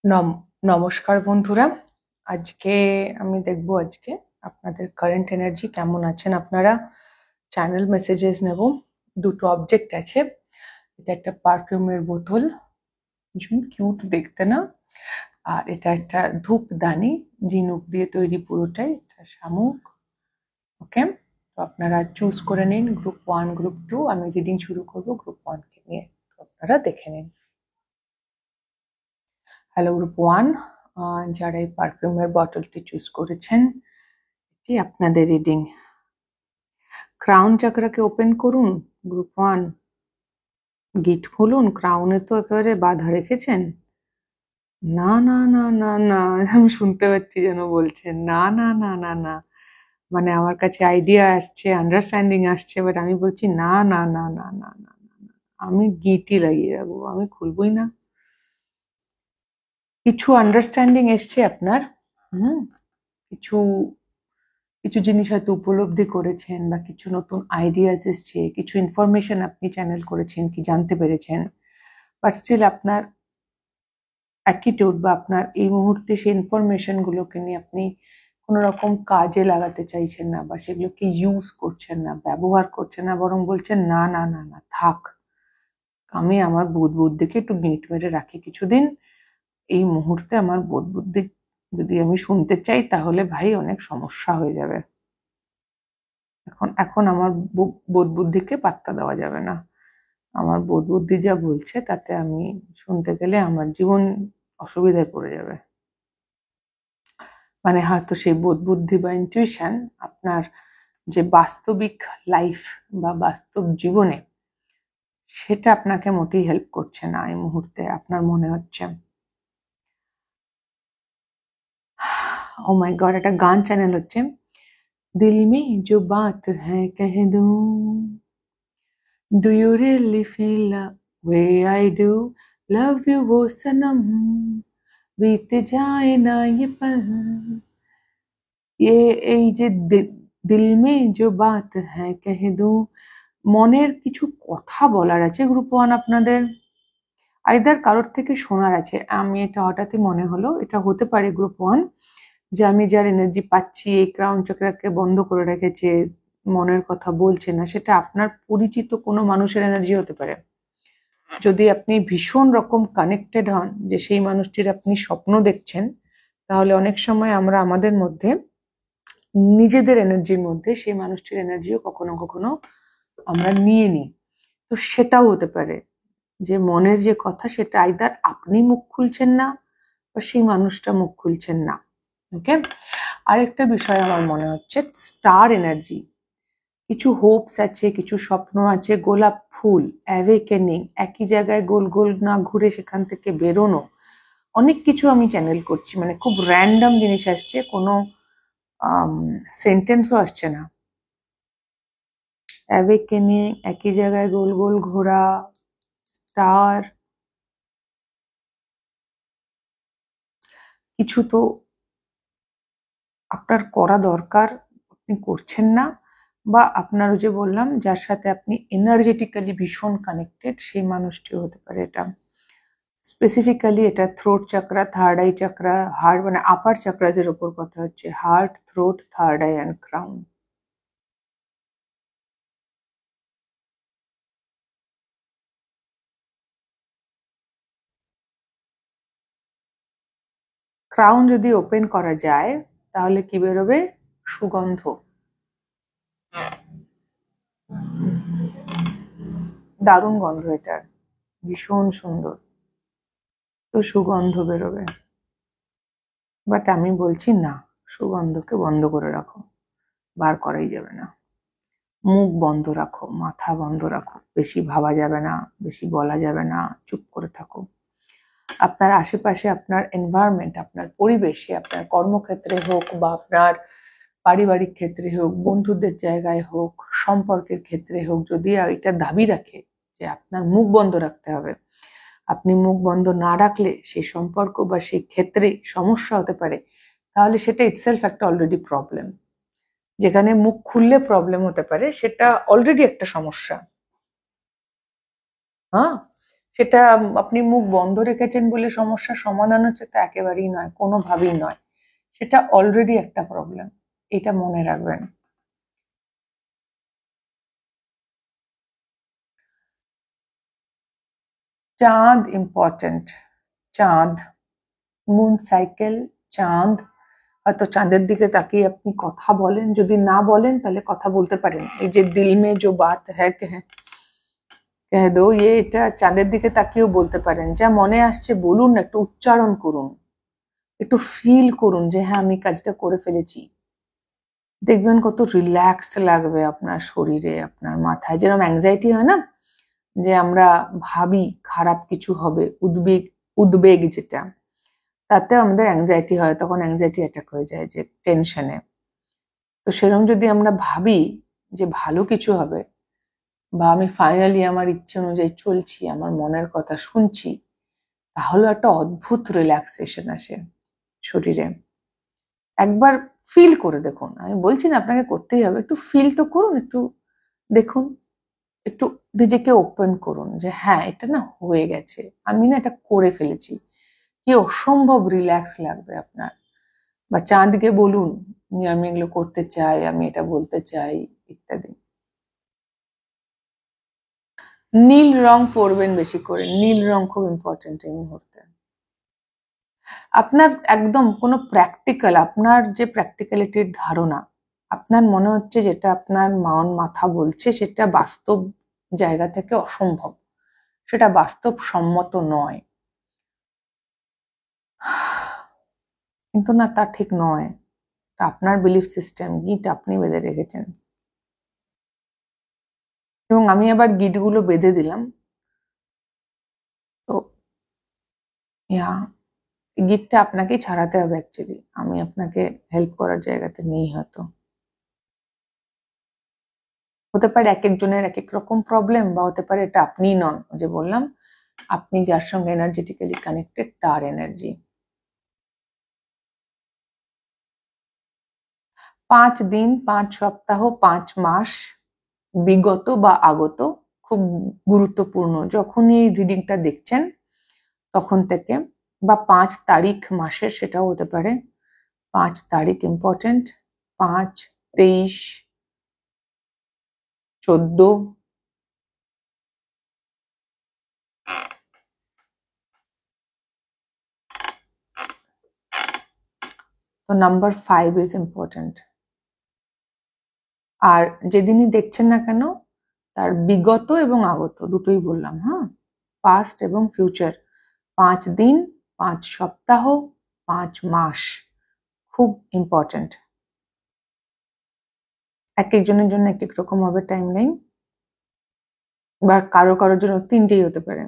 নমস্কার বন্ধুরা। আজকে আমি দেখবো আপনাদের কারেন্ট এনার্জি কেমন আছেন আপনারা। চ্যানেল মেসেজেস নেব। দুটো অবজেক্ট আছে। এটা একটা পারফিউমের বোতল, ভীষণ কিউট দেখতে না? আর এটা একটা ধূপদানি, ঝিনুক দিয়ে তৈরি পুরোটাই, এটা শামুক। ওকে, তো আপনারা চুজ করে নিন গ্রুপ 1 গ্রুপ 2। আমি রিডিং শুরু করবো গ্রুপ 1 কে নিয়ে, তো আপনারা দেখে নিন। হ্যালো গ্রুপ 1, যারা এই পারফিউমের বটলটি চুজ করেছেন, এটি আপনাদের রিডিং। ক্রাউন চাকরাকে ওপেন করুন গ্রুপ 1। গিট খুলুন। ক্রাউনে তো একেবারে বাধা রেখেছেন। না না না না না, আমি শুনতে পাচ্ছি যেন বলছেন না না না না না, মানে আমার কাছে আইডিয়া আসছে, আন্ডারস্ট্যান্ডিং আসছে, বাট আমি বলছি না না না না না না না না, আমি গিটই লাগিয়ে রাখবো, আমি খুলবই না। কিছু আন্ডারস্ট্যান্ডিং এসছে আপনার। কিছু কিছু জিনিস হয়তো উপলব্ধি করেছেন, বা কিছু নতুন আইডিয়াস এসছে, কিছু ইনফরমেশন আপনি চ্যানেল করেছেন কি জানতে পেরেছেন, বাট স্টিল আপনার অ্যাটিটিউড বা আপনার এই মুহূর্তে সেই ইনফরমেশন গুলোকে নিয়ে আপনি কোনো রকম কাজে লাগাতে চাইছেন না, বা সেগুলোকে ইউজ করছেন না, ব্যবহার করছেন না, বরং বলছেন না না না না থাক, আমি আমার বোধ বুদ্ধিকে একটু গিঁট মেরে রাখি কিছুদিন। এই মুহূর্তে আমার বোধ বুদ্ধি যদি আমি শুনতে চাই, তাহলে ভাই অনেক সমস্যা হয়ে যাবে। এখন এখন আমার বোধ বুদ্ধিকে পাত্তা দেওয়া যাবে না। আমার বোধ বুদ্ধি যা বলছে তাতে আমি শুনতে গেলে আমার জীবন অসুবিধায় পড়ে যাবে। মানে হয়তো সেই বোধ বুদ্ধি বা ইনটিউশন আপনার যে বাস্তবিক লাইফ বা বাস্তব জীবনে, সেটা আপনাকে মোটেই হেল্প করছে না এই মুহূর্তে, আপনার মনে হচ্ছে। ও মাই গড, একটা গান চ্যানেল হচ্ছে। দিল মে জো বাত হ্যায় কহ दूं, do you really feel the way I do, love you वो सनम, बीत जाए ना ये पल, ये এই যে দিল মে জো বাত হ্যায় কহ दूं, মনের কিছু কথা বলার আছে গ্রুপ 1 আপনাদের, আইদার কারোর থেকে শোনার আছে। আমি এটা হঠাৎই মনে হলো, এটা হতে পারে গ্রুপ 1 যে আমি যার এনার্জি পাচ্ছি, এই ক্রাউন চক্রাকে বন্ধ করে রেখেছে, মনের কথা বলছে না, সেটা আপনার পরিচিত কোনো মানুষের এনার্জি হতে পারে। যদি আপনি ভীষণ রকম কানেক্টেড হন, যে সেই মানুষটির আপনি স্বপ্ন দেখছেন, তাহলে অনেক সময় আমরা আমাদের মধ্যে, নিজেদের এনার্জির মধ্যে সেই মানুষটির এনার্জিও কখনো কখনো আমরা নিয়ে নিই। তো সেটাও হতে পারে যে মনের যে কথা, সেটা আইদার আপনি মুখ খুলছেন না, বা সেই মানুষটা মুখ খুলছেন না। ওকে, আরেকটা বিষয় আমার মনে হচ্ছে, স্টার এনার্জি, কিছু হোপস আছে, কিছু স্বপ্ন আছে, গোলাপ ফুল, অ্যাওয়েকেনিং, একই জায়গায় গোল গোল না ঘুরে সেখান থেকে বেরোনো, অনেক কিছু আমি চ্যানেল করছি, মানে খুব র্যান্ডম জিনিস আসছে, কোনো সেন্টেন্সও আসছে না। অ্যাওয়েকেনিং, একই জায়গায় গোল গোল ঘোরা, স্টার, কিছু তো আপনার করা দরকার, আপনি করছেন না, বা আপনার যে বললাম যার সাথে আপনি এনার্জেটিক্যালি ভীষণ কানেক্টেড, সেই মানুষটিও হতে পারে এটা। স্পেসিফিক্যালি এটা থ্রোট চাকরা, থার্ড আই চাকরা, হার্ট, মানে আপার চাকরাজের ওপর কথা হচ্ছে, heart, throat, third eye and crown. Crown যদি ওপেন করা যায়, তাহলে কি বেরোবে? সুগন্ধ। দারুণ গন্ধ এটার, ভীষণ সুন্দর, তো সুগন্ধ বেরোবে। বাট আমি বলছি না, সুগন্ধকে বন্ধ করে রাখো, বার করাই যাবে না। মুখ বন্ধ রাখো, মাথা বন্ধ রাখো, বেশি ভাবা যাবে না, বেশি বলা যাবে না, চুপ করে থাকো। আপনার আশেপাশে, আপনার এনভায়রনমেন্ট, আপনার পরিবেশে, আপনার কর্মক্ষেত্রে হোক বা আপনার পারিবারিক ক্ষেত্রে হোক, বন্ধুদের জায়গায় হোক, সম্পর্কের ক্ষেত্রে হোক, যদি এটা দাবি রাখে যে আপনার মুখ বন্ধ রাখতে হবে, আপনি মুখ বন্ধ না রাখলে সেই সম্পর্ক বা সেই ক্ষেত্রে সমস্যা হতে পারে, তাহলে সেটা ইটসেলফ একটা অলরেডি প্রবলেম। যেখানে মুখ খুললে প্রবলেম হতে পারে, সেটা অলরেডি একটা সমস্যা। হ্যাঁ, সেটা আপনি মুখ বন্ধ রেখেছেন বলে সমস্যার সমাধান হচ্ছে তা একেবারেই নয়, কোনোভাবেই নয়। সেটা অলরেডি একটা প্রবলেম, এটা মনে রাখবেন। চাঁদ ইম্পর্টেন্ট, চাঁদ, মুন সাইকেল, চাঁদ। হয়তো চাঁদের দিকে তাকিয়ে আপনি কথা বলেন, যদি না বলেন তাহলে কথা বলতে পারেন। এই যে দিল মে জো বাত হ্যাঁ কহ দো, এটা চাঁদের দিকে তাকিয়েও বলতে পারেন। যা মনে আসছে বলুন, একটু উচ্চারণ করুন, একটু ফিল করুন যে হ্যাঁ আমি কাজটা করে ফেলেছি। দেখবেন কত রিল্যাক্সড লাগবে আপনার শরীরে, আপনার মাথায়। যেরকম অ্যাংজাইটি হয় না, যে আমরা ভাবি খারাপ কিছু হবে, উদ্বেগ, উদ্বেগ যেটা, তাতে আমাদের অ্যাংজাইটি হয়, তখন অ্যাংজাইটি অ্যাটাক হয়ে যায়, যে টেনশনে। তো সেরকম যদি আমরা ভাবি যে ভালো কিছু হবে, বা আমি ফাইনালি আমার ইচ্ছে অনুযায়ী চলছি, আমার মনের কথা শুনছি, তাহলে একটা অদ্ভুত রিল্যাক্সেশন আসে শরীরে। একবার ফিল করে দেখুন, আমি বলছি না আপনাকে করতেই হবে, একটু ফিল তো করুন, একটু দেখুন, একটু নিজেকে ওপেন করুন যে হ্যাঁ এটা না হয়ে গেছে, আমি না এটা করে ফেলেছি। কি অসম্ভব রিল্যাক্স লাগবে আপনার। বা চাঁদকে বলুন যে আমি এগুলো করতে চাই, আমি এটা বলতে চাই, ইত্যাদি। নীল রং পরবেন বেশি করে, নীল রং খুব ইম্পর্টেন্ট এই মুহূর্তে। আপনার একদম কোনো প্র্যাকটিক্যাল, আপনার যে প্র্যাকটিক্যালিটির ধারণা, আপনার মনে হচ্ছে যেটা আপনার মন মাথা বলছে সেটা বাস্তব জায়গা থেকে অসম্ভব, সেটা বাস্তব সম্মত নয়, কিন্তু না তা ঠিক নয়, আপনার বিলিফ সিস্টেম, গিট আপনি বেঁধে রেখেছেন। এবং আমি আবার গিটগুলো বেঁধে দিলাম। তো গিটটা আপনাকেই ছাড়াতে হবে অ্যাকচুয়ালি, আমি আপনাকে হেল্প করার জায়গাতে নেই হয়তো। হতে পারে এক একজনের এক এক রকম প্রবলেম, বা হতে পারে এটা আপনিই নন, যে বললাম আপনি যার সঙ্গে এনার্জেটিক্যালি কানেক্টেড তার এনার্জি। 5 দিন, 5 সপ্তাহ, 5 মাস, বিগত বা আগত, খুব গুরুত্বপূর্ণ। যখনই এই রিডিংটা দেখছেন তখন থেকে, বা 5 তারিখ মাসের, সেটাও হতে পারে। 5 তারিখ ইম্পর্টেন্ট, 5, 23, 14। তো নাম্বার 5 ইজ ইম্পর্টেন্ট। আর যেদিনই দেখছেন না কেন তার বিগত এবং আগত দুটোই বললাম, হ্যাঁ, পাস্ট এবং ফিউচার। 5 দিন, 5 সপ্তাহ, 5 মাস, খুব ইম্পর্টেন্ট। এক একজনের জন্য এক এক রকম হবে টাইম লাইন, বা কারো কারোর জন্য 3টেই হতে পারে।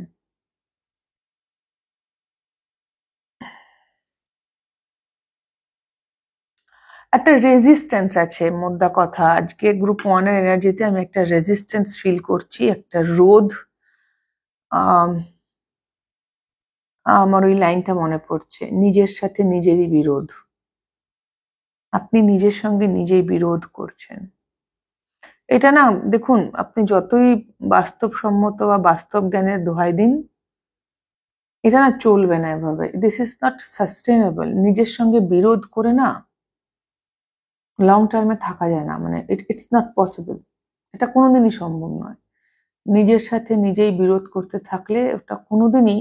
একটা রেজিস্ট্যান্স আছে, মোদ্দা কথা। আজকে গ্রুপ 1 এর এনার্জিতে আমি একটা রেজিস্ট্যান্স ফিল করছি, একটা রোধ। আমার ওই লাইনটা মনে পড়ছে, নিজের সাথে নিজেরই বিরোধ। আপনি নিজের সঙ্গে নিজেই বিরোধ করছেন। এটা না, দেখুন, আপনি যতই বাস্তবসম্মত বা বাস্তব জ্ঞানের দোহাই দিন, এটা না চলবে না এভাবে। This is not sustainable. নিজের সঙ্গে বিরোধ করে না লং টার্মে থাকা যায় না, মানে ইটস নট পসিবল। এটা কোনোদিনই সম্ভব নয়। নিজের সাথে নিজেই বিরোধ করতে থাকলে ওটা কোনোদিনই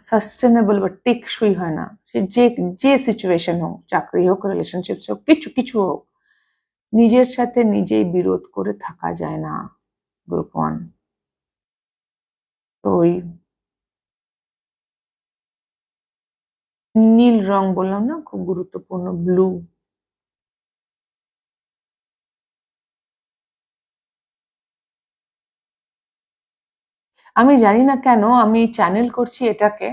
সাস্টেনেবল বা টেকসই হয় না। সে যে যে সিচুয়েশন হোক, চাকরি হোক, রিলেশনশিপস হোক, কিছু কিছু হোক, নিজের সাথে নিজেই বিরোধ করে থাকা যায় না। গ্রুপ 1। তো ওই নীল রং বললাম না, খুব গুরুত্বপূর্ণ, ব্লু। আমি জানি না কেন আমি চ্যানেল করছি এটাকে,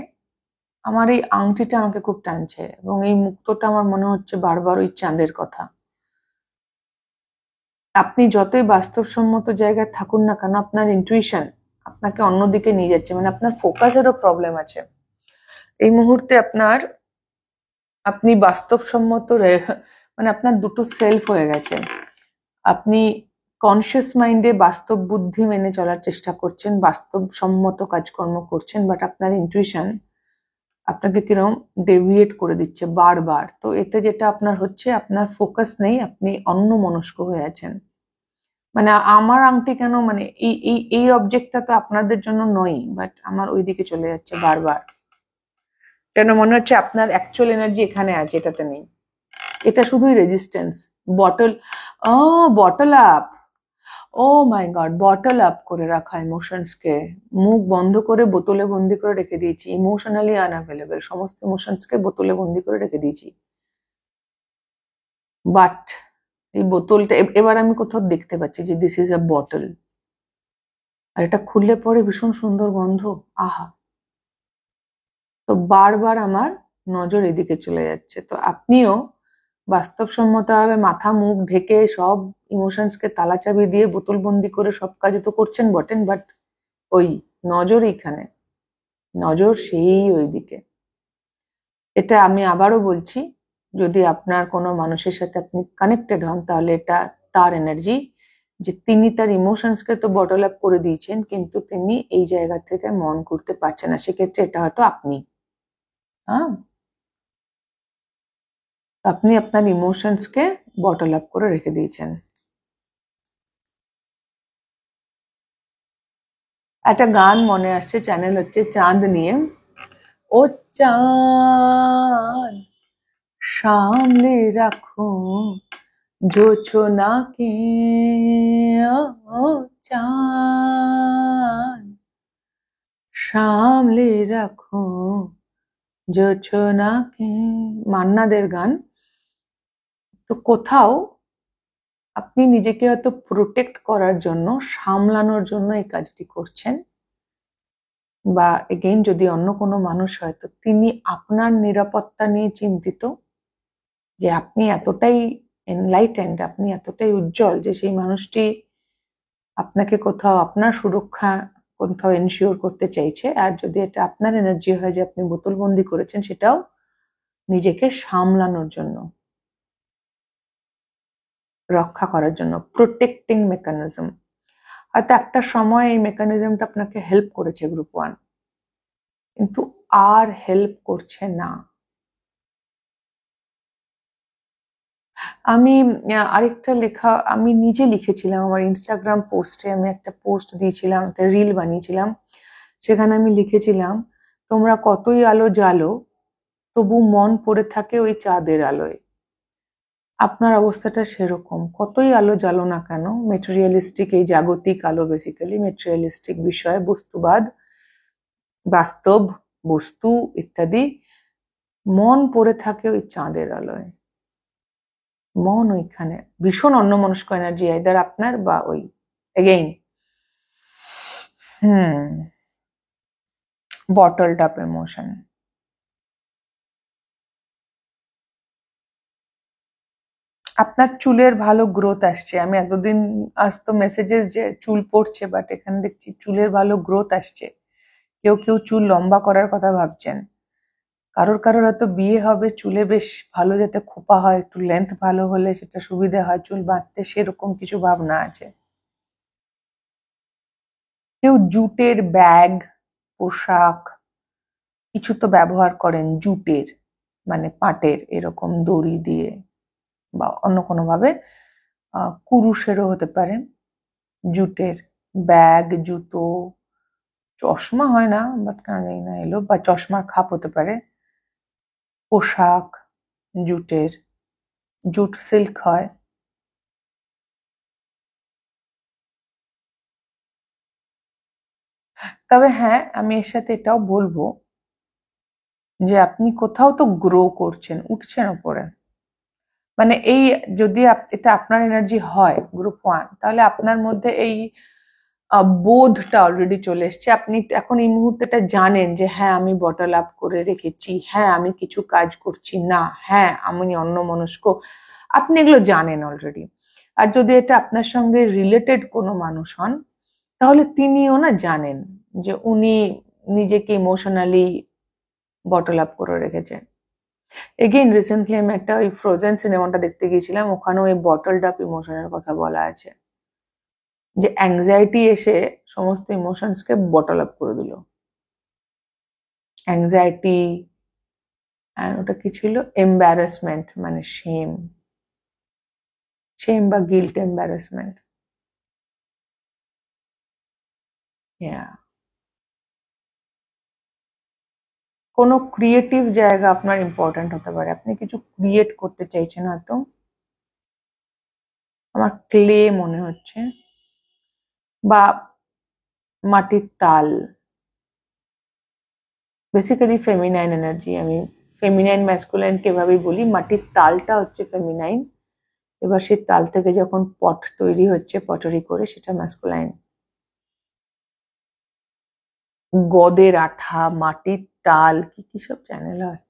আমার এই আংটিটা আমাকে খুব টানছে, এবং এই মুক্তটা আমার মনে হচ্ছে বারবার ওই চাঁদের কথা। আপনি যতই বাস্তবসম্মত জায়গায় থাকুন না কেন, আপনার ইন্টুইশন আপনাকে অন্যদিকে নিয়ে যাচ্ছে, মানে আপনার ফোকাসেরও প্রবলেম আছে এই মুহূর্তে। আপনি বাস্তবসম্মত মানে আপনার দুটো সেলফ হয়ে গেছে। আপনি কনসিয়াস মাইন্ডে বাস্তব বুদ্ধি মেনে চলার চেষ্টা করছেন, বাস্তবসম্মত কাজকর্ম করছেন, বাট আপনার ইনটুইশন আপনাকে কিরকম ডেভিয়েট করে দিচ্ছে বারবার। তো এতে যেটা আপনার হচ্ছে, আপনার ফোকাস নেই, আপনি অন্যমনস্ক হয়ে আছেন। মানে আমার আংটি কেন, মানে এই এই এই অবজেক্টটা তো আপনাদের জন্য নয়, বাট আমার ওইদিকে চলে যাচ্ছে বারবার। কেন মনে হচ্ছে আপনার অ্যাকচুয়াল এনার্জি এখানে আছে, এটাতে নেই। এটা শুধুই রেজিস্ট্যান্স। বটল বটল আপ, ও মাই গড, বটল আপ করে রাখা ইমোশনসকে, মুখ বন্ধ করে বোতলে বন্দি করে রেখে দিয়েছি। ইমোশনালি আনঅ্যাভেলেবল সমস্ত ইমোশনসকে বোতলে বন্দি করে রেখে দিয়েছি। বাট এই বোতলটা এবার আমি কোথাও দেখতে পাচ্ছি যে দিস ইজ আ বটল, আর এটা খুললে পরে ভীষণ সুন্দর গন্ধ, আহা। তো বারবার আমার নজর এদিকে চলে যাচ্ছে। তো আপনিও বাস্তবসম্মতভাবে মাথা মুখ ঢেকে সব ইমোশনসকে তালা চাবি দিয়ে বোতলবন্দি করে সব কাজ তো করছেন বটেন, বাট ওই নজর এইখানে, নজর সেই ওইদিকে। এটা আমি আবারও বলছি, যদি আপনার কোনো মানুষের সাথে আপনি কানেক্টেড হন, তাহলে এটা তার এনার্জি, যে তিনি তার ইমোশনসকে তো বটল আপ করে দিয়েছেন, কিন্তু তিনি এই জায়গা থেকে মন করতে পারছেন না। সেক্ষেত্রে এটা হয়তো আপনি, হ্যাঁ, আপনি আপনার ইমোশনসকে বটল আপ করে রেখে দিয়েছেন। একটা গান মনে আসছে, চ্যানেল হচ্ছে চাঁদ নিয়ে। ও চাঁদ সামলে রাখো জোছনাকে, ও চাঁদ সামলে রাখো জোছনাকে, মান্না দের গান। তো কোথাও আপনি নিজেকে হয়তো প্রোটেক্ট করার জন্য, সামলানোর জন্য এই কাজটি করছেন, বা এগেইন যদি অন্য কোনো মানুষ হয় তো তিনি আপনার নিরাপত্তা নিয়ে চিন্তিত, যে আপনি এতটাই এনলাইটেন্ড, আপনি এতটাই উজ্জ্বল যে সেই মানুষটি আপনাকে কোথাও আপনার সুরক্ষা কোথাও এনশিওর করতে চাইছে। আর যদি এটা আপনার এনার্জি হয় যে আপনি বোতলবন্দি করেছেন, সেটাও নিজেকে সামলানোর জন্য, রক্ষা করার জন্য, প্রোটেক্টিং মেকানিজম। হয়তো একটা সময় এই মেকানিজমটা আপনাকে হেল্প করেছে গ্রুপ 1, কিন্তু আর হেল্প করছে না। আমি আরেকটা লেখা আমি নিজে লিখেছিলাম আমার ইনস্টাগ্রাম পোস্টে, আমি একটা পোস্ট দিয়েছিলাম, একটা রিল বানিয়েছিলাম, সেখানে আমি লিখেছিলাম, তোমরা কতই আলো জ্বালো তবু মন পড়ে থাকে ওই চাঁদের আলোয়। আপনার অবস্থাটা সেরকম, কতই আলো জ্বালো না কেন, মেটেরিয়ালিস্টিক, এই জাগতিক আলো, বেসিক্যালি মেটেরিয়ালিস্টিক বিষয়, বস্তুবাদ, বাস্তব বস্তু ইত্যাদি, মন পড়ে থাকে ওই চাঁদের আলোয়। মন ওইখানে ভীষণ অন্যমনস্ক এনার্জি, আইদার আপনার বা ওই এগেইন বটলড আপ ইমোশন। আপনার চুলের ভালো গ্রোথ আসছে, আমি এতদিন আসতো মেসেজেস যে চুল পড়ছে, বাট এখানে দেখছি চুলের ভালো গ্রোথ আসছে। কেউ কেউ চুল লম্বা করার কথা ভাবছেন, কারোর কারোর হয়তো বিয়ে হবে, চুলে বেশ ভালো যাতে খোপা হয়, একটু লেন্থ ভালো হলে সেটা সুবিধা হয় চুল বাঁধতে, সেরকম কিছু ভাবনা আছে। কেউ জুটের ব্যাগ, পোশাক কিছু তো ব্যবহার করেন, জুটের মানে পাটের এরকম দড়ি দিয়ে, বা অন্য কোনো ভাবে, কুরুশেরও হতে পারে, জুটের ব্যাগ, জুতো, চশমা হয় না, বাট কানেই না এলো, বা চশমার খাপ হতে পারে, পোশাক জুটের, জুট সিল্ক হয়। তবে হ্যাঁ, আমি এর সাথে এটাও বলবো যে আপনি কোথাও তো গ্রো করছেন, উঠছেন ওপরে। মানে এই যদি এটা আপনার এনার্জি হয় গ্রুপ 1, তাহলে আপনার মধ্যে এই বোধটা অলরেডি চলে এসছে। আপনি এখন এই মুহূর্তেটা জানেন যে হ্যাঁ আমি বটল আপ করে রেখেছি, হ্যাঁ আমি কিছু কাজ করছি না, হ্যাঁ আমি অন্যমনস্ক, আপনি এগুলো জানেন অলরেডি। আর যদি এটা আপনার সঙ্গে রিলেটেড কোনো মানুষ হন, তাহলে তিনিও না জানেন যে উনি নিজেকে ইমোশনালি বটল আপ করে রেখেছেন। এগেইন রিসেন্টলি আমি একটা ওই ফ্রোজেন সিনেমাটা দেখতে গিয়েছিলাম, ওখানেও এই বটলড আপ ইমোশনের কথা বলা আছে। যে অ্যাংজাইটি এসে সমস্ত ইমোশনসকে বটল আপ করে দিল। অ্যাংজাইটি, আর ওটা কি ছিল, এম্বারাসমেন্ট, মানে শেম বা গিল্ট, এম্বারাসমেন্ট। কোনো ক্রিয়েটিভ জায়গা আপনার ইম্পর্ট্যান্ট হতে পারে, আপনি কিছু ক্রিয়েট করতে চাইছেন হয়তো, আমার ক্লে মনে হচ্ছে, বা মাটির তাল, বেসিক্যালি ফেমিনাইন এনার্জি। আমি ফেমিনাইন ম্যাসকুলাইনকে এভাবেই বলি, মাটির তালটা হচ্ছে ফেমিনাইন, এবার সেই তাল থেকে যখন পট তৈরি হচ্ছে পটারি করে, সেটা ম্যাসকুলাইন। গদের আঠা, মাটির তাল, কি কি সব চ্যানেল হয়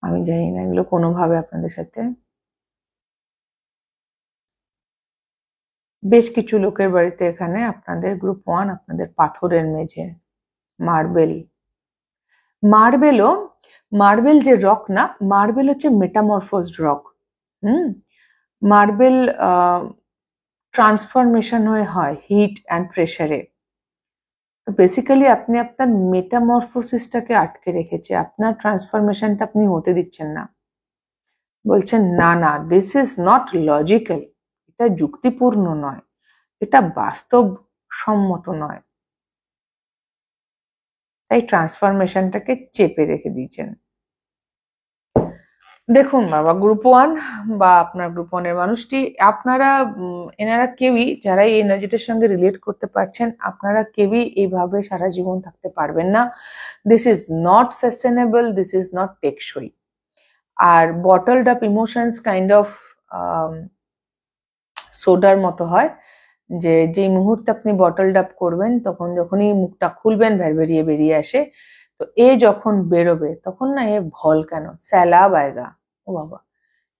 আমি জানি না, এগুলো কোনোভাবে আপনাদের সাথে। বেশ কিছু লোকের বাড়িতে এখানে আপনাদের গ্রুপ 1 আপনাদের পাথরের মেঝে, মার্বেল। মার্বেল যে রক না, মার্বেল হচ্ছে মেটামরফোজড রক। মার্বেল ট্রান্সফরমেশন হয় হিট অ্যান্ড প্রেসারে। বেসিক্যালি আপনি আপনার মেটামরফোসিসটাকে আটকে রেখেছে, আপনার ট্রান্সফরমেশনটা আপনি হতে দিচ্ছেন না। বলছেন না না, দিস ইজ নট লজিক্যাল, এটা যুক্তিপূর্ণ নয়, এটা বাস্তব সম্মত নয়, তাই ট্রান্সফরমেশনটাকে চেপে রেখে দিয়েছেন। দেখুন বাবা, গ্রুপ 1 বা আপনার গ্রুপ 1 এর মানুষটি, আপনারা এনারা কেউই, যারা এই এনার্জিটার সঙ্গে রিলেট করতে পারছেন, আপনারা কেউই এইভাবে সারা জীবন থাকতে পারবেন না। This is not sustainable, this is not টেকসই। আর বটলড আপ ইমোশনস কাইন্ড অফ সোডার মতো হয়, যে যেই মুহূর্তে আপনি বটলড আপ করবেন, তখন যখনই মুখটা খুলবেন ভেরভেরিয়ে বেরিয়ে আসে। তো এ যখন বেরোবে তখন না এ ভল কেন, স্যালাব আয়েগা। ও বাবা,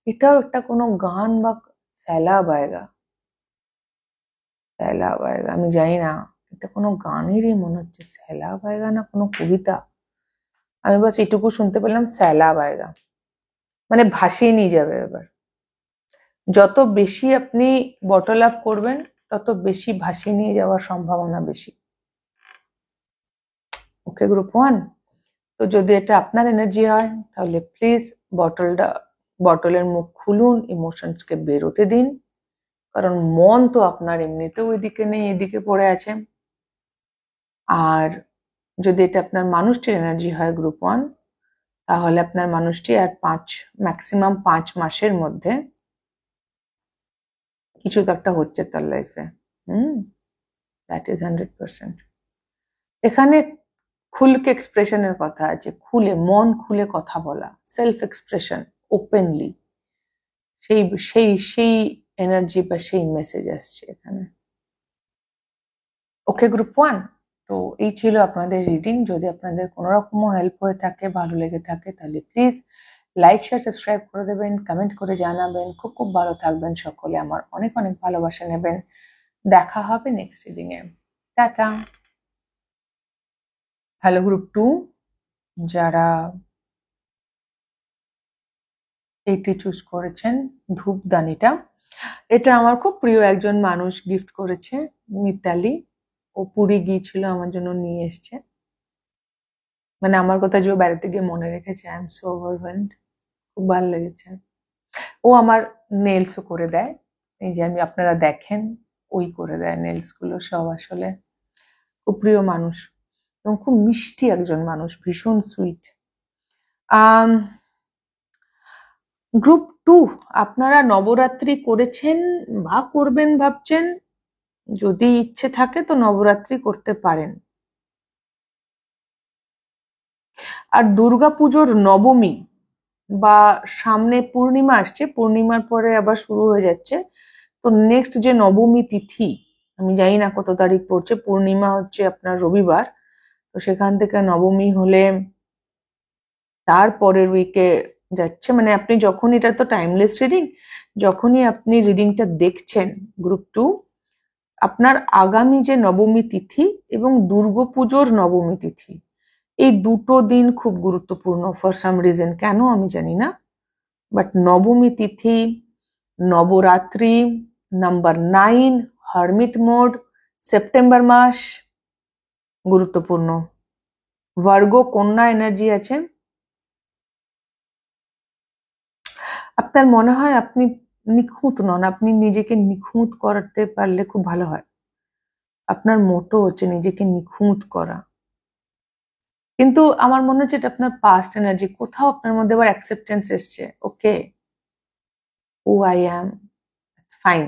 এটাও একটা কোনো গান, বা স্যালাব আয়েগা, স্যালাব আয়েগা, আমি জানি না, এটা কোনো গানেরই মনে হচ্ছে, স্যালাব আয়েগা না কোনো কবিতা। আমি বাস এটুকু শুনতে পেলাম, স্যালাব আয়েগা, মানে ভাসিয়ে নিয়ে যাবে। এবার যত বেশি আপনি বটল আপ করবেন, তত বেশি ভাসিয়ে নিয়ে যাওয়ার সম্ভাবনা বেশি। ওকে গ্রুপ 1, তো যদি এটা আপনার এনার্জি হয়, তাহলে প্লিজ বটলের মুখ খুলুন, ইমোশনসকে বেরোতে দিন, কারণ মন তো আপনার এমনিতেও ওইদিকে নেই, এদিকে পড়ে আছে। আর যদি এটা আপনার মানুষটির এনার্জি হয় গ্রুপ 1, তাহলে আপনার মানুষটি আর ম্যাক্সিমাম 5 মাসের মধ্যে কিছু তো একটা হচ্ছে তার লাইফে। That is 100%। এখানে খুলকে এক্সপ্রেশনের কথা আছে, খুলে, মন খুলে কথা বলা, সেলফ এক্সপ্রেশন ওপেনলি, সেই সেই সেই এনার্জি বা সেই মেসেজ আসছে এখানে। ওকে গ্রুপ 1, তো এই ছিল আপনাদের রিডিং। যদি আপনাদের কোনো রকমও হেল্প হয়ে থাকে, ভালো লেগে থাকে, তাহলে প্লিজ লাইক, শেয়ার, সাবস্ক্রাইব করে দেবেন, কমেন্ট করে জানাবেন। খুব খুব ভালো থাকবেন সকলে, আমার অনেক অনেক ভালোবাসা নেবেন। দেখা হবে next reading a. Tata. Hello group 2, যারা এইটি চুজ করেছেন, ধূপদানিটা, এটা আমার খুব প্রিয় একজন মানুষ গিফট করেছে, মিতালি। ও পুরী গিয়েছিল, আমার জন্য নিয়ে এসছে। মানে আমার কথা যে বেড়াতে গিয়ে মনে রেখেছে, আই এম সো ওভারওয়েলমড, খুব ভালো লেগেছে। ও আমার নেলসও করে দেয়, এই যে আমি আপনারা দেখেন, ওই করে দেয় নেলস গুলো সব। আসলে খুব প্রিয় মানুষ এবং খুব মিষ্টি একজন মানুষ, ভীষণ সুইট। গ্রুপ 2, আপনারা নবরাত্রি করেছেন বা করবেন ভাবছেন, যদি ইচ্ছে থাকে তো নবরাত্রি করতে পারেন। আর দুর্গাপুজোর নবমী বা সামনে পূর্ণিমা আসছে, পূর্ণিমার পরে আবার শুরু হয়ে যাচ্ছে, তো নেক্সট যে নবমী তিথি, আমি জানি না কত তারিখ পড়ছে, পূর্ণিমা হচ্ছে আপনার রবিবার, তো সেখান থেকে নবমী হলে তারপরের উইকে যাচ্ছে। মানে আপনি যখনই, এটা তো টাইমলেস রিডিং, যখনই আপনি রিডিংটা দেখছেন গ্রুপ 2, আপনার আগামী যে নবমী তিথি এবং দুর্গাপুজোর নবমী তিথি, এই দুটো দিন খুব গুরুত্বপূর্ণ ফর সাম রিজন, কেন আমি জানি না, বাট নবমী তিথি, Navratri, number 9 hermit mode September মাস গুরুত্বপূর্ণ। ভার্গ কন্যা এনার্জি আছে। আপনার মনে হয় আপনি নিখুঁত নন, আপনি নিজেকে নিখুঁত করতে পারলে খুব ভালো হয়। আপনার মোটো হচ্ছে নিজেকে নিখুঁত করা, কিন্তু আমার মনে হচ্ছে এটা আপনার পাস্ট এনার্জি। কোথাও আপনার মধ্যে আবার অ্যাকসেপ্টেন্স এসছে, okay who I am, it's fine,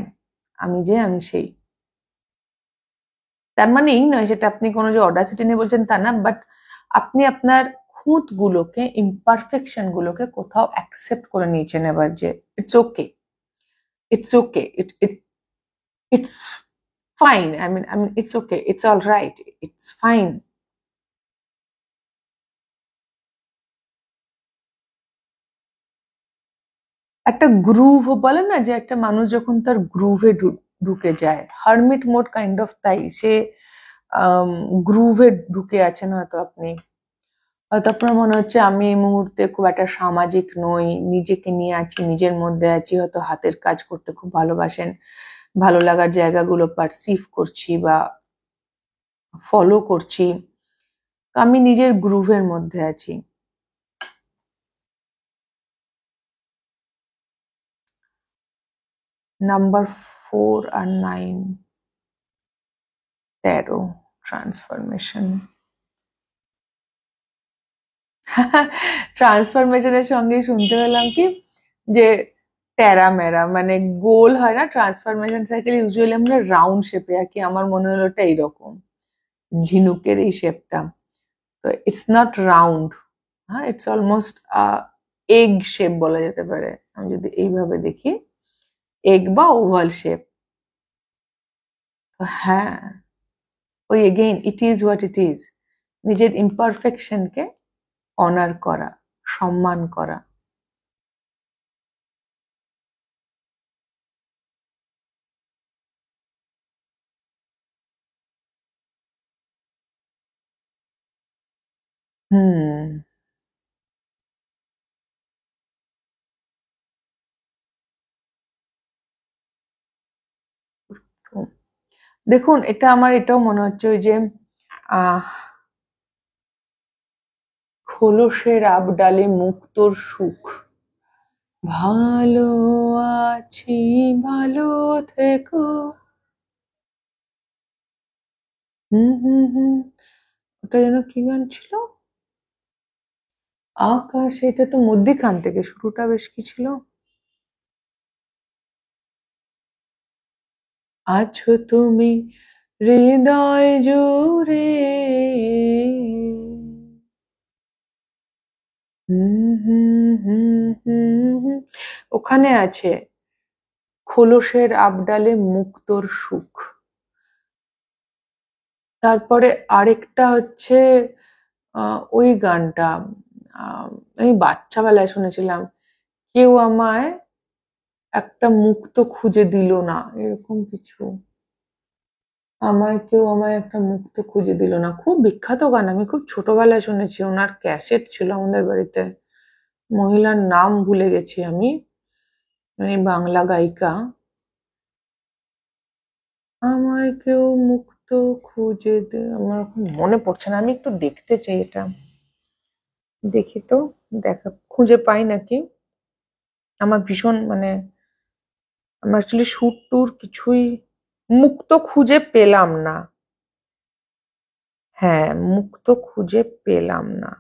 আমি সেই। তার মানে এই নয় সেটা আপনি কোনো যে অডাসিটি নিয়ে বলছেন তা না, বাট আপনি আপনার খুঁত গুলোকে, ইমপারফেকশন গুলোকে কোথাও অ্যাকসেপ্ট করে নিয়েছেন এবার, যে it's okay, it's okay, it's fine, I mean it's okay, it's all right, it's fine. একটা গ্রুভ বলে না, যে একটা মানুষ যখন তার গ্রুভে ঢুকে যায়, হারমিট মোড কাইন্ড অফ তাই। সে গ্রুভে ঢুকে আছেন হয়তো আপনি, হয়তো আপনার মনে হচ্ছে আমি এই মুহূর্তে খুব একটা সামাজিক নই, নিজেকে নিয়ে আছি, নিজের মধ্যে আছি, হয়তো হাতের কাজ করতে খুব ভালোবাসেন, ভালো লাগার জায়গাগুলো পারসিভ করছি বা ফলো করছি, আমি নিজের গ্রুভের মধ্যে আছি। নাম্বার 4 আর 9, 13, ট্রান্সফরমেশন। ট্রান্সফরমেশনের সঙ্গে শুনতে পেলাম কি, যে টেরা মেরা, মানে গোল হয় না, ট্রান্সফরমেশন সাইকেল ইউজুয়ালি আমরা রাউন্ড শেপে আঁকি, আমার মনে হলো ওটা এইরকম ঝিনুকের এই শেপটা। তো ইটস নট রাউন্ড, হ্যাঁ, ইটস অলমোস্ট এগ শেপ বলা যেতে পারে, আমি যদি এইভাবে দেখি, এগ বা ওভাল শেপ। হ্যাঁ, ওই again it is what it is, নিজের ইমপারফেকশনকে অনার করা, সম্মান করা। হুম, দেখুন এটা আমার এটাও মনে হচ্ছে ওই যে আহ খোলসের আবডালে মুক্তোর সুখ, ভালো আছি ভালো থেকো। হুম, ওটা যেন কি গান ছিল, আকাশ, এটা তো মধ্যিখান থেকে, শুরুটা বেশ কি ছিল, আছো তুমি হৃদয় জুড়ে। হুম, ওখানে আছে খোলসের আবডালে মুক্তোর সুখ। তারপরে আরেকটা হচ্ছে ওই গানটা আমি বাচ্চাবেলায় শুনেছিলাম, কেউ আমায় একটা মুক্তো খুঁজে দিল না, এরকম কিছু, আমায় একটা মুক্তো খুঁজে দিল না, খুব বিখ্যাত গান, আমি খুব ছোটবেলায় শুনেছি, ওনার ক্যাসেট ছিল আমাদের বাড়িতে, মহিলার নাম ভুলে গেছি আমি, মানে বাংলা গায়িকা। আমায় কেউ মুক্ত খুঁজে দে, আমার এখন মনে পড়ছে না, আমি একটু দেখতে চাই এটা, দেখি তো, দেখা খুঁজে পাই নাকি। আমার ভীষণ মানে, আমার অ্যাকচুয়ালি সুর টুর কিছুই, মুক্ত খুঁজে পেলাম না, হ্যাঁ মুক্ত খুঁজে পেলাম না,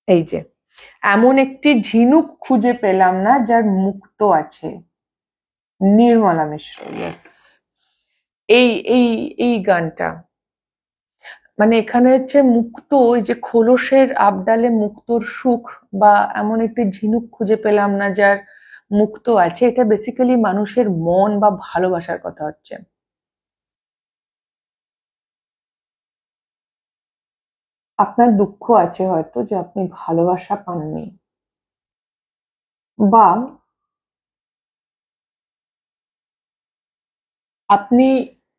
এই যে এমন একটি ঝিনুক খুঁজে পেলাম না যার মুক্ত আছে, নির্মলা মিশ্র, ইয়েস। এই এই এই গানটা, মানে এখানে হচ্ছে মুক্ত, ওই যে খোলসের আবডালে মুক্তোর সুখ, বা এমন একটি ঝিনুক খুঁজে পেলাম না যার মুক্ত আছে, এটা বেসিক্যালি মানুষের মন বা ভালোবাসার কথা হচ্ছে। আপনার দুঃখ আছে হয়তো যে আপনি ভালোবাসা পাননি, বা আপনি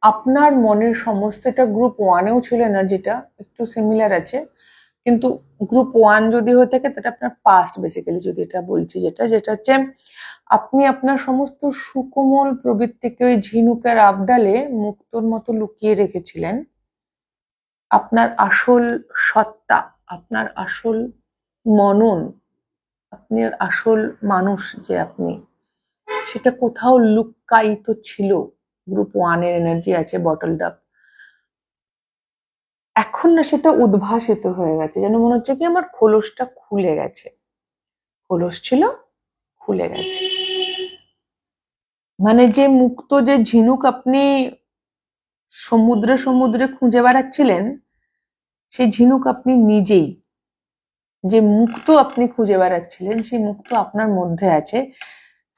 আপনার মনের সমস্তটা গ্রুপ ওয়ানেও ছিল এনার্জিটা একটু সিমিলার আছে, কিন্তু গ্রুপ 1 যদি হয়ে থাকে তাহলে আপনার পাস্ট বেসিক্যালি, যদি এটা বলছি যেটা যেটা হচ্ছে আপনি আপনার সমস্ত সুকোমল প্রবৃত্তিকে ওই ঝিনুকের আবডালে মুক্তোর মতো লুকিয়ে রেখেছিলেন। আপনার আসল সত্তা, আপনার আসল মনন, আপনার আসল মানুষ যে আপনি, সেটা কোথাও লুক্কায়িত ছিল। গ্রুপ 1 এর এনার্জি আছে বটলড আপ। এখন না সেটা উদ্ভাসিত হয়ে গেছে, যেন মনে হচ্ছে কি আমার খোলসটা খুলে গেছে। খোলস ছিল, খুলে গেছে। মানে যে মুক্ত যে ঝিনুক আপনি সমুদ্রে সমুদ্রে খুঁজে বেড়াচ্ছিলেন, সেই ঝিনুক আপনি নিজেই। যে মুক্ত আপনি খুঁজে বেড়াচ্ছিলেন, সেই মুক্ত আপনার মধ্যে আছে।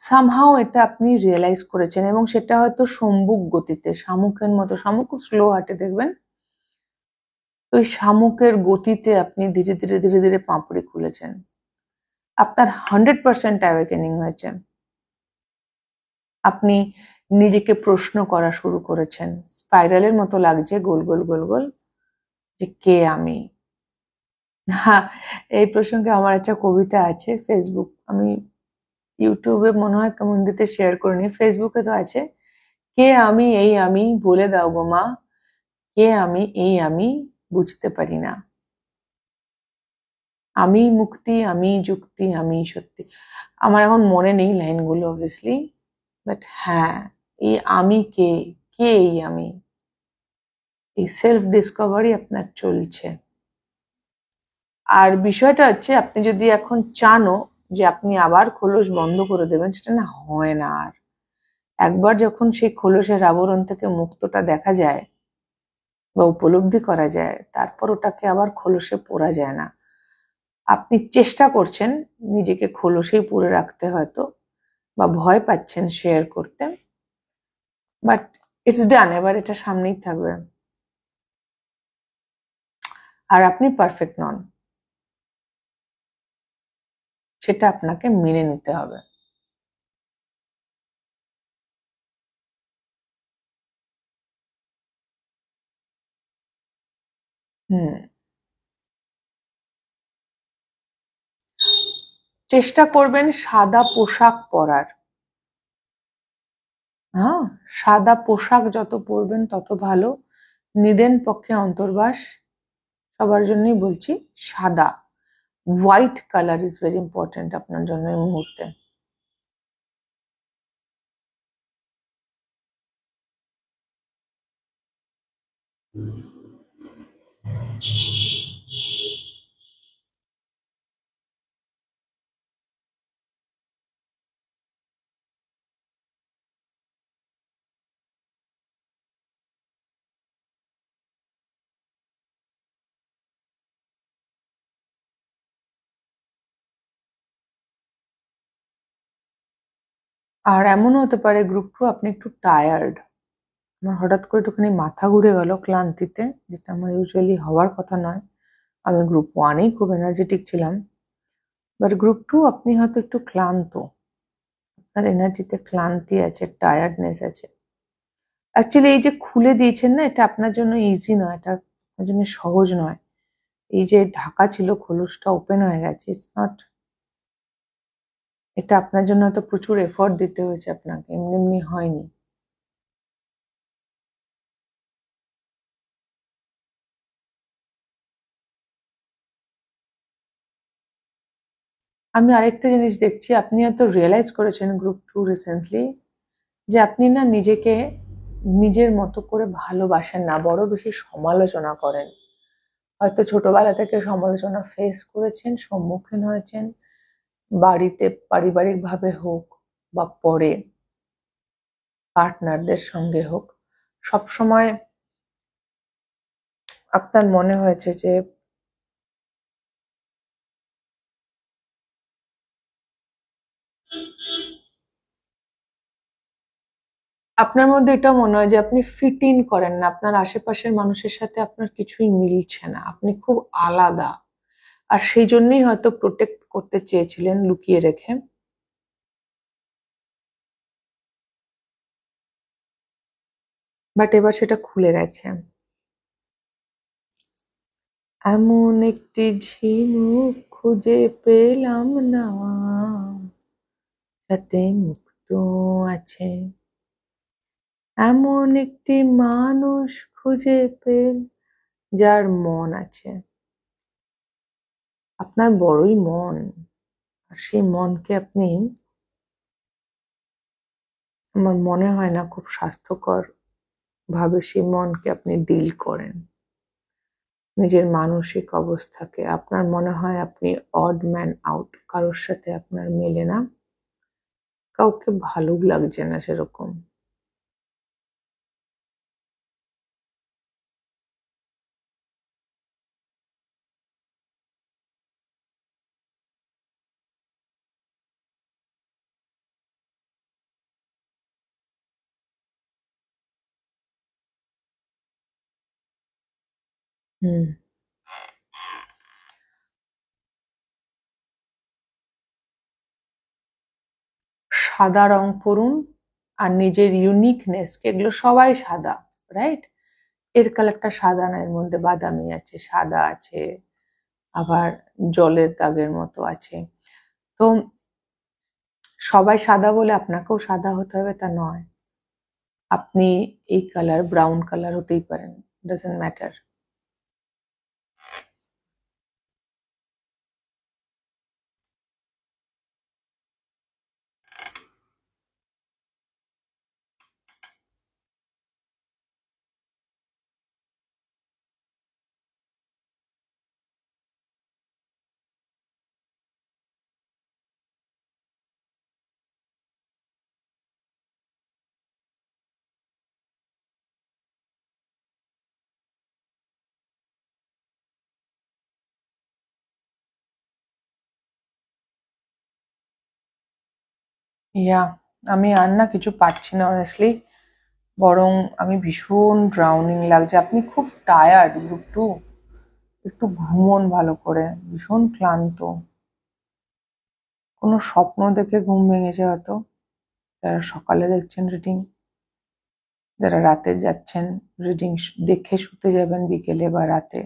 সামহাও এটা আপনি রিয়েলাইজ করেছেন, এবং সেটা হয়তো সম্মুখ গতিতে, শামুকের মতো। শামুক খুব স্লো হাঁটে দেখবেন, ওই শামুকের গতিতে আপনি ধীরে ধীরে ধীরে ধীরে পাঁপড়ি খুলেছেন। আপনার 100% অ্যাওয়েকেনিং হয়েছে। আপনি নিজেকে প্রশ্ন করা শুরু করেছেন, স্পাইরালের মতো লাগছে, গোল গোল গোল গোল, যে কে আমি। হ্যাঁ, এই প্রসঙ্গে আমার একটা কবিতা আছে, ফেসবুক, আমি ইউটিউবে মনে হয় কমিউনিটিতে শেয়ার করিনি, ফেসবুকে তো আছে। কে আমি এই আমি বলে দাও গো মা, কে আমি এই আমি বুঝতে পারি না, আমি মুক্তি, আমি যুক্তি, আমি সত্যি। আমার এখন মনে নেই লাইনগুলো অবভিয়াসলি, বাট হ্যাঁ, এই আমি কে, কে এই আমি, এই সেলফ ডিসকভারি আপনার চলছে। আর বিষয়টা হচ্ছে, আপনি যদি এখন চানও যে আপনি আবার খোলস বন্ধ করে দেবেন, সেটা না হয় না। আর একবার যখন সেই খোলসের আবরণ থেকে মুক্তটা দেখা যায় বা উপলব্ধি করা যায়, তারপর ওটাকে আবার খোলসে পরা যায় না। আপনি চেষ্টা করছেন নিজেকে খোলসেই পুরে রাখতে হয়তো, বা ভয় পাচ্ছেন শেয়ার করতে, বাট ইটস ডান। এবার এটা সামনেই থাকবে। আর আপনি পারফেক্ট নন, সেটা আপনাকে মেনে নিতে হবে। হুম, চেষ্টা করবেন সাদা পোশাক পরার। হ্যাঁ, সাদা পোশাক যত পরবেন তত ভালো। নিদেন পক্ষে অন্তর্বাস, সবার জন্যই বলছি, সাদা, white colour is very important আপনার জন্য এই মুহূর্তে। আর এমনও হতে পারে গ্রুপ 2 আপনি একটু টায়ার্ড। আমার হঠাৎ করে একটুখানি মাথা ঘুরে গেল ক্লান্তিতে, যেটা আমার ইউজুয়ালি হওয়ার কথা নয়। আমি গ্রুপ 1-এই খুব এনার্জেটিক ছিলাম, বাট গ্রুপ 2 আপনি হয়তো একটু ক্লান্ত। আপনার এনার্জিতে ক্লান্তি আছে, টায়ার্ডনেস আছে। অ্যাকচুয়ালি এই যে খুলে দিয়েছেন না, এটা আপনার জন্য ইজি নয়, এটা আপনার জন্য সহজ নয়। এই যে ঢাকা ছিল, খোলসটা ওপেন হয়ে গেছে, ইটস নট, এটা আপনার জন্য তো প্রচুর এফোর্ট দিতে হয়েছে আপনাকে, এমনি এমনি হয়নি। আমি আরেকটা জিনিস দেখছি, আপনি হয়তো রিয়েলাইজ করেছেন গ্রুপ 2 রিসেন্টলি, যে আপনি না নিজেকে নিজের মতো করে ভালোবাসেন না, বড় বেশি সমালোচনা করেন। হয়তো ছোটবেলা থেকে সমালোচনা ফেস করেছেন, সম্মুখীন হয়েছেন, বাড়িতে পারিবারিক ভাবে হোক বা পরে পার্টনারদের সঙ্গে হোক, সব সময় আপনার মনে হয়েছে যে আপনার মধ্যে এটা মনে হয় যে আপনি ফিট ইন করেন না, আপনার আশেপাশের মানুষের সাথে আপনার কিছুই মিলছে না, আপনি খুব আলাদা। আর সেই জন্যই হয়তো প্রোটেক্ট করতে চেয়েছিলেন লুকিয়ে রেখে, বাট এবার সেটা খুলে গেছে। এমন একটি ঝিনুক খুঁজে পেলাম না, যাতে মুক্ত আছে। এমন একটি মানুষ খুঁজে পেল যার মন আছে। আপনার বড়ই মন, আর সেই মনকে আপনি, আমার মনে হয় না খুব স্বাস্থ্যকর ভাবে সেই মনকে আপনি ডিল করেন। নিজের মানসিক অবস্থাকে আপনার মনে হয় আপনি অড ম্যান আউট, কারোর সাথে আপনার মেলে না, কাউকে ভালো লাগছে না সেরকম। হুম, সাদা রং পরুন আর নিজের ইউনিকনেস, এগুলো সবাই সাদা, রাইট? এর কালারটা সাদা না, এর মধ্যে বাদামি আছে, সাদা আছে, আবার জলের দাগের মতো আছে। তো সবাই সাদা বলে আপনাকেও সাদা হতে হবে তা নয়। আপনি এই কালার, ব্রাউন কালার হতেই পারেন, ডাজন্ট ম্যাটার। ইয়া, আমি আর না কিছু পাচ্ছি না অনেস্টলি, বরং আমি ভীষণ ড্রাউনিং লাগছে। আপনি খুব টায়ার্ড গ্রুপ টু, একটু ঘুমোন ভালো করে, ভীষণ ক্লান্ত। কোনো স্বপ্ন দেখে ঘুম ভেঙেছে হয়তো, যারা সকালে দেখছেন রিডিং, যারা রাতে যাচ্ছেন রিডিং দেখে শুতে যাবেন বিকেলে বা রাতে।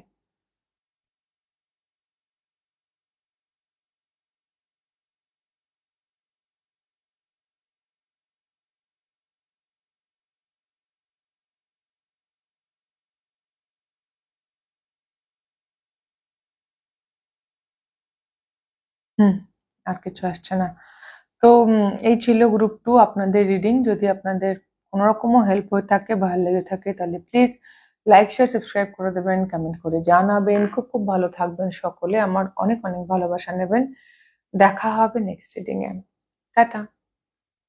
হুম, আর কিছু আসছে না। তো এই ছিল গ্রুপ টু আপনাদের রিডিং। যদি আপনাদের কোনো রকমও হেল্প হয়ে থাকে, ভালো লেগে থাকে, তাহলে প্লিজ লাইক শেয়ার সাবস্ক্রাইব করে দেবেন, কমেন্ট করে জানাবেন। খুব খুব ভালো থাকবেন সকলে, আমার অনেক অনেক ভালোবাসা নেবেন। দেখা হবে নেক্সট রিডিং এ। টাটা।